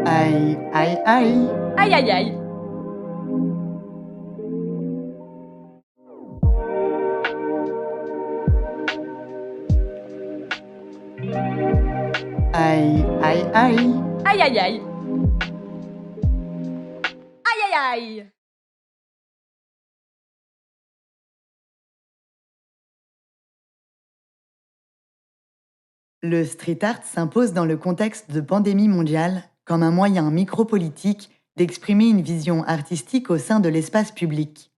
Aïe, aïe, aïe. Aïe aïe aïe. Aïe, aïe, aïe. Aïe aïe aïe. Aïe aïe aïe. Le street art s'impose dans le contexte de pandémie mondiale comme un moyen micropolitique d'exprimer une vision artistique au sein de l'espace public.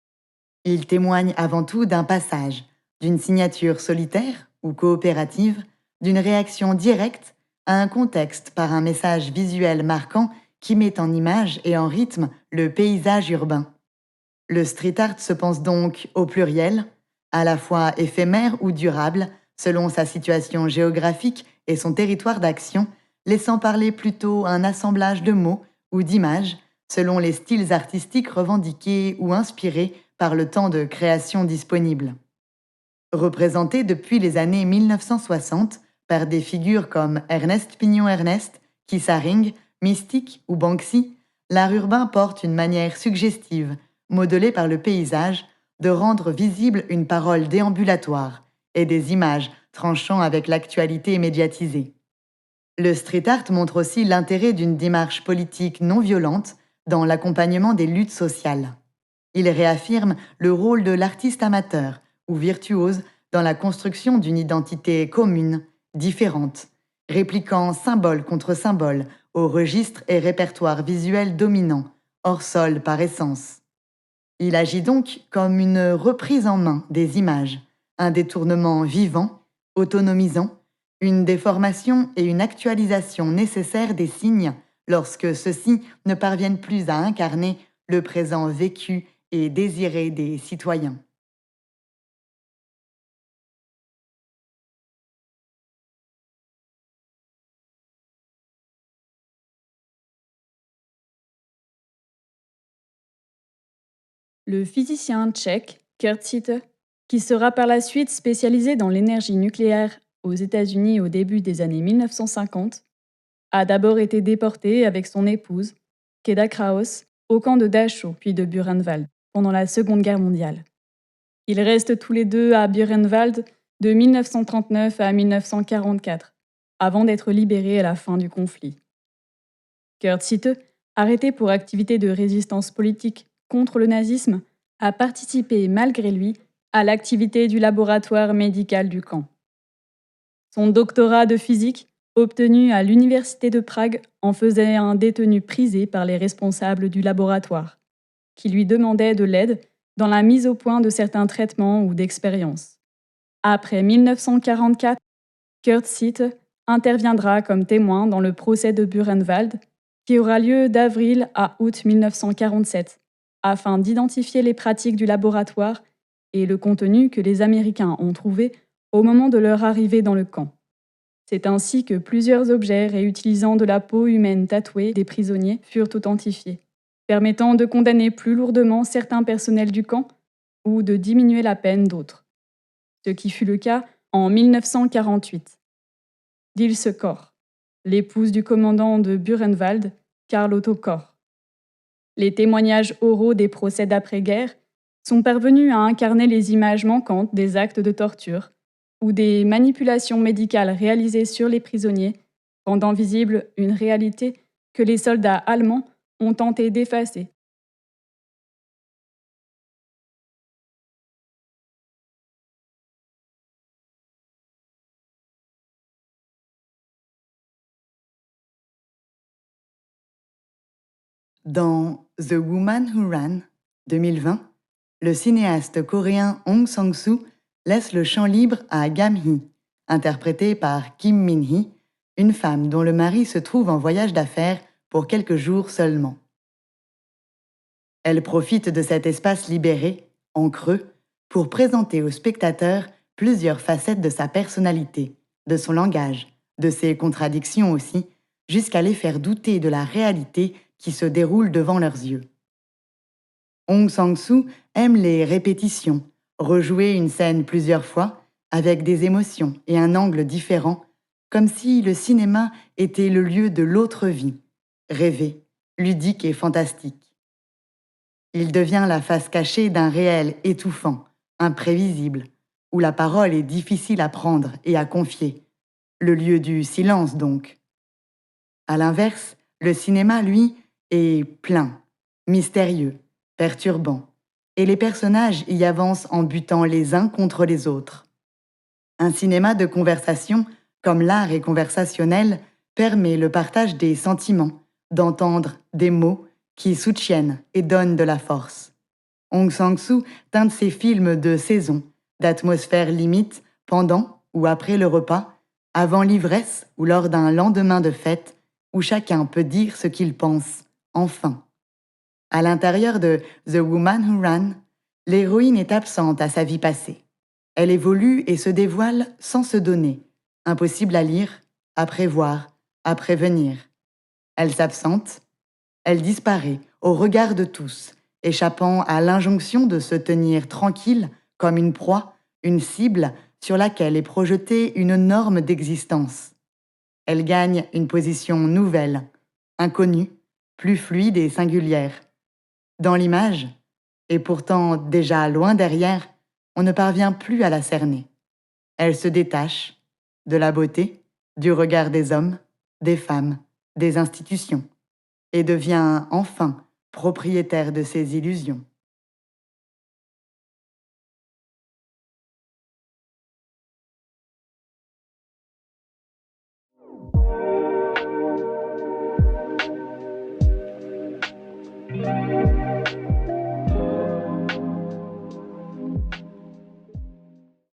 Il témoigne avant tout d'un passage, d'une signature solitaire ou coopérative, d'une réaction directe à un contexte par un message visuel marquant qui met en image et en rythme le paysage urbain. Le street art se pense donc au pluriel, à la fois éphémère ou durable, selon sa situation géographique et son territoire d'action, laissant parler plutôt un assemblage de mots ou d'images, selon les styles artistiques revendiqués ou inspirés par le temps de création disponible. Représenté depuis les années 1960 par des figures comme Ernest Pignon-Ernest, Keith Haring, Mystique ou Banksy, l'art urbain porte une manière suggestive, modelée par le paysage, de rendre visible une parole déambulatoire et des images tranchant avec l'actualité médiatisée. Le street art montre aussi l'intérêt d'une démarche politique non violente dans l'accompagnement des luttes sociales. Il réaffirme le rôle de l'artiste amateur ou virtuose dans la construction d'une identité commune, différente, répliquant symbole contre symbole au registre et répertoire visuel dominant, hors sol par essence. Il agit donc comme une reprise en main des images, un détournement vivant, autonomisant, une déformation et une actualisation nécessaire des signes lorsque ceux-ci ne parviennent plus à incarner le présent vécu et désiré des citoyens. Le physicien tchèque Kurt Sitte, qui sera par la suite spécialisé dans l'énergie nucléaire aux États-Unis au début des années 1950, a d'abord été déporté avec son épouse, Keda Kraus, au camp de Dachau puis de Buchenwald pendant la Seconde Guerre mondiale. Ils restent tous les deux à Buchenwald de 1939 à 1944, avant d'être libérés à la fin du conflit. Kurt Sitte, arrêté pour activité de résistance politique contre le nazisme, a participé malgré lui à l'activité du laboratoire médical du camp. Son doctorat de physique, obtenu à l'Université de Prague, en faisait un détenu prisé par les responsables du laboratoire, qui lui demandaient de l'aide dans la mise au point de certains traitements ou d'expériences. Après 1944, Kurt Sitte interviendra comme témoin dans le procès de Buchenwald, qui aura lieu d'avril à août 1947, afin d'identifier les pratiques du laboratoire et le contenu que les Américains ont trouvé au moment de leur arrivée dans le camp. C'est ainsi que plusieurs objets réutilisant de la peau humaine tatouée des prisonniers furent authentifiés, permettant de condamner plus lourdement certains personnels du camp ou de diminuer la peine d'autres. Ce qui fut le cas en 1948. d'Ilse Kor, l'épouse du commandant de Buchenwald, Karl Otto Kor. Les témoignages oraux des procès d'après-guerre sont parvenus à incarner les images manquantes des actes de torture ou des manipulations médicales réalisées sur les prisonniers, rendant visible une réalité que les soldats allemands ont tenté d'effacer. Dans The Woman Who Ran, 2020, le cinéaste coréen Hong Sang-soo laisse le champ libre à Gam-hee, interprétée par Kim Min-hee, une femme dont le mari se trouve en voyage d'affaires pour quelques jours seulement. Elle profite de cet espace libéré, en creux, pour présenter aux spectateurs plusieurs facettes de sa personnalité, de son langage, de ses contradictions aussi, jusqu'à les faire douter de la réalité qui se déroule devant leurs yeux. Hong Sang-soo aime les répétitions, rejouer une scène plusieurs fois, avec des émotions et un angle différent, comme si le cinéma était le lieu de l'autre vie, rêvée, ludique et fantastique. Il devient la face cachée d'un réel étouffant, imprévisible, où la parole est difficile à prendre et à confier. Le lieu du silence, donc. À l'inverse, le cinéma, lui, est plein, mystérieux, perturbant, et les personnages y avancent en butant les uns contre les autres. Un cinéma de conversation, comme l'art est conversationnel, permet le partage des sentiments, d'entendre des mots qui soutiennent et donnent de la force. Hong Sang-soo teint ses films de saison, d'atmosphère limite, pendant ou après le repas, avant l'ivresse ou lors d'un lendemain de fête, où chacun peut dire ce qu'il pense, enfin. À l'intérieur de The Woman Who Ran, l'héroïne est absente à sa vie passée. Elle évolue et se dévoile sans se donner, impossible à lire, à prévoir, à prévenir. Elle s'absente, elle disparaît au regard de tous, échappant à l'injonction de se tenir tranquille comme une proie, une cible sur laquelle est projetée une norme d'existence. Elle gagne une position nouvelle, inconnue, plus fluide et singulière. Dans l'image, et pourtant déjà loin derrière, on ne parvient plus à la cerner. Elle se détache de la beauté, du regard des hommes, des femmes, des institutions, et devient enfin propriétaire de ses illusions.